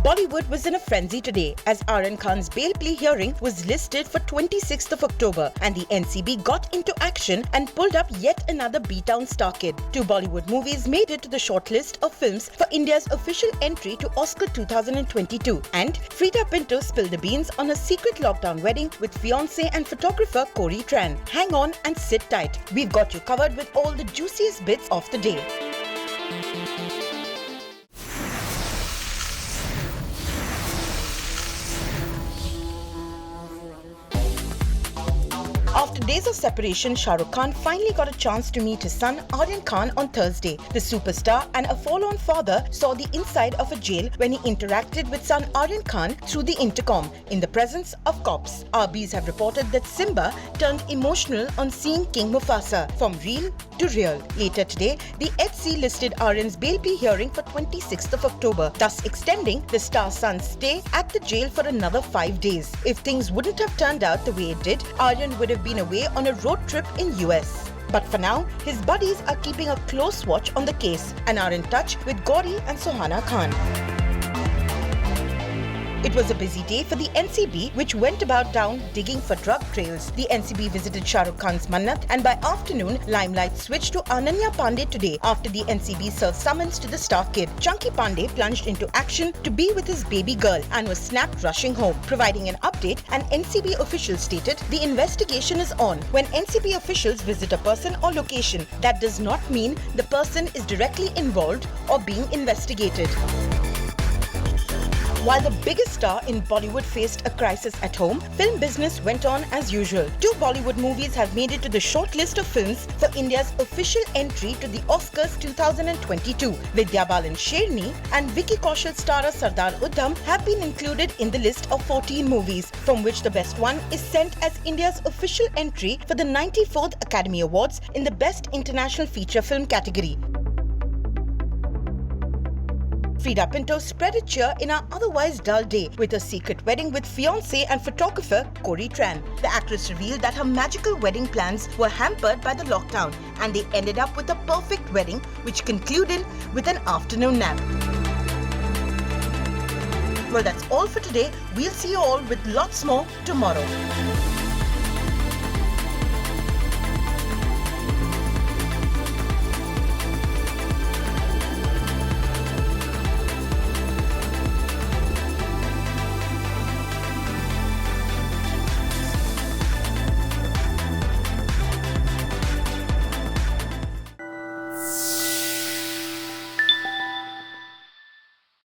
Bollywood was in a frenzy today as Aryan Khan's bail plea hearing was listed for 26th of October and the NCB got into action and pulled up yet another B-Town star kid. Two Bollywood movies made it to the shortlist of films for India's official entry to Oscar 2022, and Freida Pinto spilled the beans on her secret lockdown wedding with fiancé and photographer Corey Tran. Hang on and sit tight. We've got you covered with all the juiciest bits of the day. After days of separation, Shah Rukh Khan finally got a chance to meet his son Aryan Khan on Thursday. The superstar and a forlorn father saw the inside of a jail when he interacted with son Aryan Khan through the intercom in the presence of cops. RBs have reported that Simba turned emotional on seeing King Mufasa, from real to real. Later today, the HC listed Aryan's bail plea hearing for 26th of October, thus extending the star's son's stay at the jail for another 5 days. If things wouldn't have turned out the way it did, Aryan would have been away on a road trip in US. But for now, his buddies are keeping a close watch on the case and are in touch with Gauri and Sohana Khan. It was a busy day for the NCB, which went about town digging for drug trails. The NCB visited Shah Rukh Khan's Mannat, and by afternoon, limelight switched to Ananya Pandey today after the NCB served summons to the star kid. Chunky Pandey plunged into action to be with his baby girl and was snapped rushing home. Providing an update, an NCB official stated, "The investigation is on. When NCB officials visit a person or location, that does not mean the person is directly involved or being investigated." While the biggest star in Bollywood faced a crisis at home, film business went on as usual. Two Bollywood movies have made it to the short list of films for India's official entry to the Oscars 2022. Vidya Balan Sherni and Vicky Kaushal starrer Sardar Udham have been included in the list of 14 movies, from which the best one is sent as India's official entry for the 94th Academy Awards in the Best International Feature Film category. Freida Pinto spread a cheer in her otherwise dull day with a secret wedding with fiancé and photographer Corey Tran. The actress revealed that her magical wedding plans were hampered by the lockdown and they ended up with a perfect wedding, which concluded with an afternoon nap. Well, that's all for today. We'll see you all with lots more tomorrow.